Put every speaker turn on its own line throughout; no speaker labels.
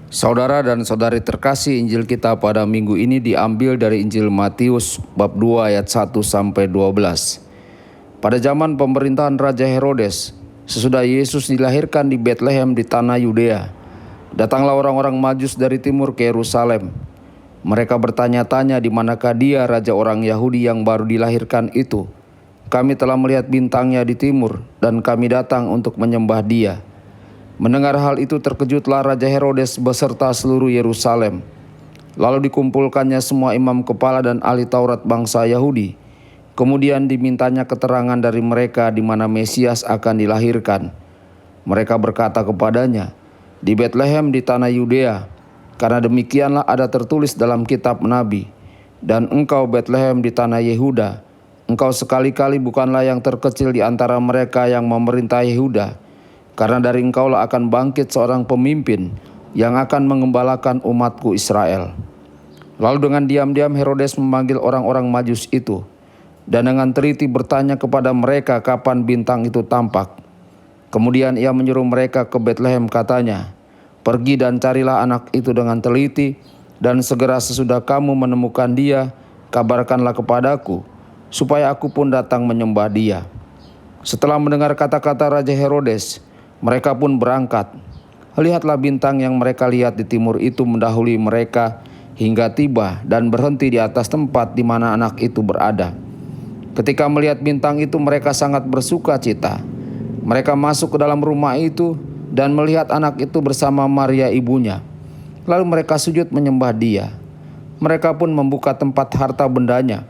Saudara dan saudari terkasih, Injil kita pada minggu ini diambil dari Injil Matius bab 2 ayat 1 sampai 12. Pada zaman pemerintahan Raja Herodes, sesudah Yesus dilahirkan di Betlehem di tanah Yudea, datanglah orang-orang Majus dari timur ke Yerusalem. Mereka bertanya-tanya, di manakah dia, raja orang Yahudi yang baru dilahirkan itu? Kami telah melihat bintangnya di timur dan kami datang untuk menyembah dia. Mendengar hal itu terkejutlah Raja Herodes beserta seluruh Yerusalem. Lalu dikumpulkannya semua imam kepala dan ahli Taurat bangsa Yahudi. Kemudian dimintanya keterangan dari mereka di mana Mesias akan dilahirkan. Mereka berkata kepadanya, "Di Betlehem di tanah Yudea, karena demikianlah ada tertulis dalam kitab Nabi. Dan engkau Betlehem di tanah Yehuda, engkau sekali-kali bukanlah yang terkecil di antara mereka yang memerintah Yehuda. Karena dari engkaulah akan bangkit seorang pemimpin yang akan mengembalakan umatku Israel." Lalu dengan diam-diam Herodes memanggil orang-orang Majus itu, dan dengan teliti bertanya kepada mereka kapan bintang itu tampak. Kemudian ia menyuruh mereka ke Betlehem, katanya, "Pergi dan carilah anak itu dengan teliti, dan segera sesudah kamu menemukan dia, kabarkanlah kepadaku, supaya aku pun datang menyembah dia." Setelah mendengar kata-kata Raja Herodes, mereka pun berangkat. Lihatlah, bintang yang mereka lihat di timur itu mendahului mereka hingga tiba dan berhenti di atas tempat di mana anak itu berada. Ketika melihat bintang itu, mereka sangat bersuka cita. Mereka masuk ke dalam rumah itu dan melihat anak itu bersama Maria ibunya. Lalu mereka sujud menyembah dia. Mereka pun membuka tempat harta bendanya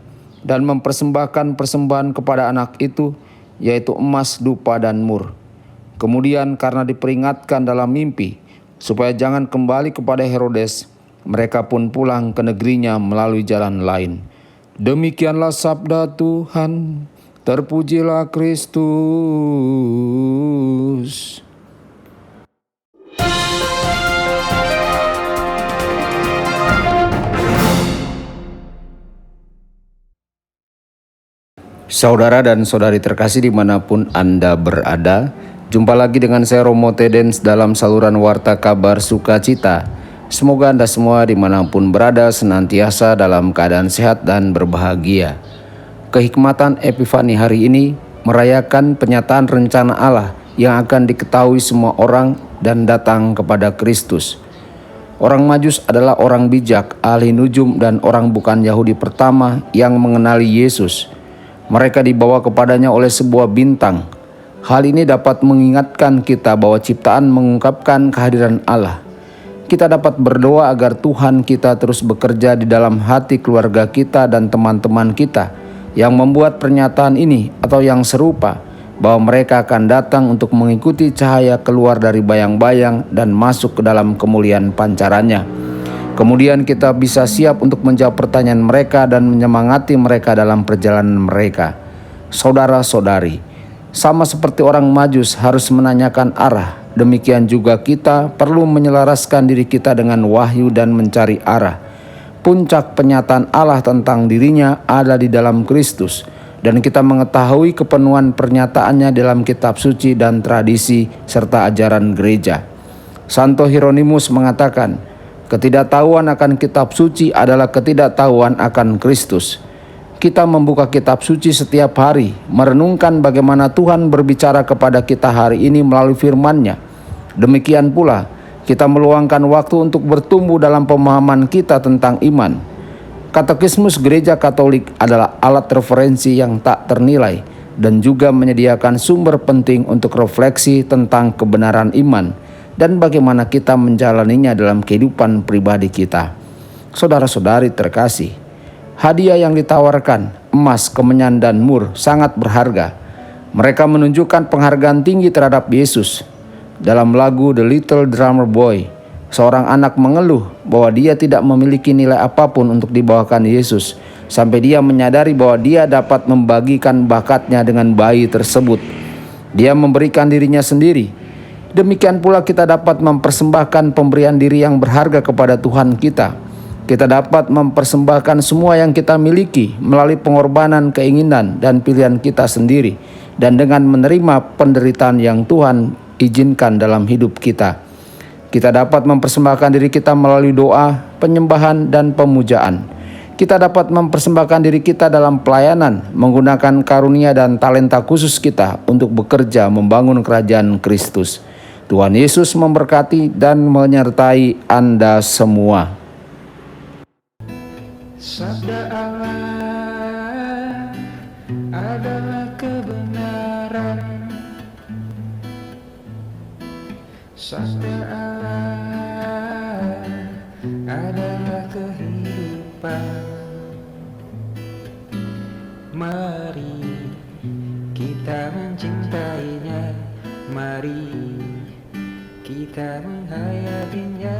dan mempersembahkan persembahan kepada anak itu, yaitu emas, dupa, dan mur. Kemudian karena diperingatkan dalam mimpi supaya jangan kembali kepada Herodes, mereka pun pulang ke negerinya melalui jalan lain. Demikianlah sabda Tuhan. Terpujilah Kristus. Saudara dan saudari terkasih dimanapun Anda berada, jumpa lagi dengan saya Romo Tedens dalam saluran Warta Kabar Sukacita. Semoga Anda semua dimanapun berada senantiasa dalam keadaan sehat dan berbahagia. Kehikmatan Epifani hari ini merayakan penyataan rencana Allah yang akan diketahui semua orang dan datang kepada Kristus. Orang Majus adalah orang bijak, ahli nujum, dan orang bukan Yahudi pertama yang mengenali Yesus. Mereka dibawa kepadanya oleh sebuah bintang. Hal ini dapat mengingatkan kita bahwa ciptaan mengungkapkan kehadiran Allah. Kita dapat berdoa agar Tuhan kita terus bekerja di dalam hati keluarga kita dan teman-teman kita yang membuat pernyataan ini atau yang serupa, bahwa mereka akan datang untuk mengikuti cahaya keluar dari bayang-bayang dan masuk ke dalam kemuliaan pancarannya. Kemudian kita bisa siap untuk menjawab pertanyaan mereka dan menyemangati mereka dalam perjalanan mereka. Saudara-saudari, sama seperti orang Majus harus menanyakan arah, demikian juga kita perlu menyelaraskan diri kita dengan wahyu dan mencari arah. Puncak penyataan Allah tentang dirinya ada di dalam Kristus, dan kita mengetahui kepenuhan pernyataannya dalam kitab suci dan tradisi serta ajaran gereja. Santo Hieronymus mengatakan, ketidaktahuan akan kitab suci adalah ketidaktahuan akan Kristus. Kita membuka kitab suci setiap hari, merenungkan bagaimana Tuhan berbicara kepada kita hari ini melalui firman-Nya. Demikian pula, kita meluangkan waktu untuk bertumbuh dalam pemahaman kita tentang iman. Katekismus Gereja Katolik adalah alat referensi yang tak ternilai dan juga menyediakan sumber penting untuk refleksi tentang kebenaran iman dan bagaimana kita menjalaninya dalam kehidupan pribadi kita. Saudara-saudari terkasih, hadiah yang ditawarkan, emas, kemenyan, dan mur, sangat berharga. Mereka menunjukkan penghargaan tinggi terhadap Yesus. Dalam lagu The Little Drummer Boy, seorang anak mengeluh bahwa dia tidak memiliki nilai apapun untuk dibawakan Yesus, sampai dia menyadari bahwa dia dapat membagikan bakatnya dengan bayi tersebut. Dia memberikan dirinya sendiri. Demikian pula kita dapat mempersembahkan pemberian diri yang berharga kepada Tuhan kita. Kita dapat mempersembahkan semua yang kita miliki melalui pengorbanan, keinginan, dan pilihan kita sendiri, dan dengan menerima penderitaan yang Tuhan izinkan dalam hidup kita. Kita dapat mempersembahkan diri kita melalui doa, penyembahan, dan pemujaan. Kita dapat mempersembahkan diri kita dalam pelayanan, menggunakan karunia dan talenta khusus kita untuk bekerja membangun kerajaan Kristus. Tuhan Yesus memberkati dan menyertai Anda semua.
Sabda Allah adalah kebenaran. Sabda Allah adalah kehidupan. Mari kita mencintainya, mari kita menghayatinya.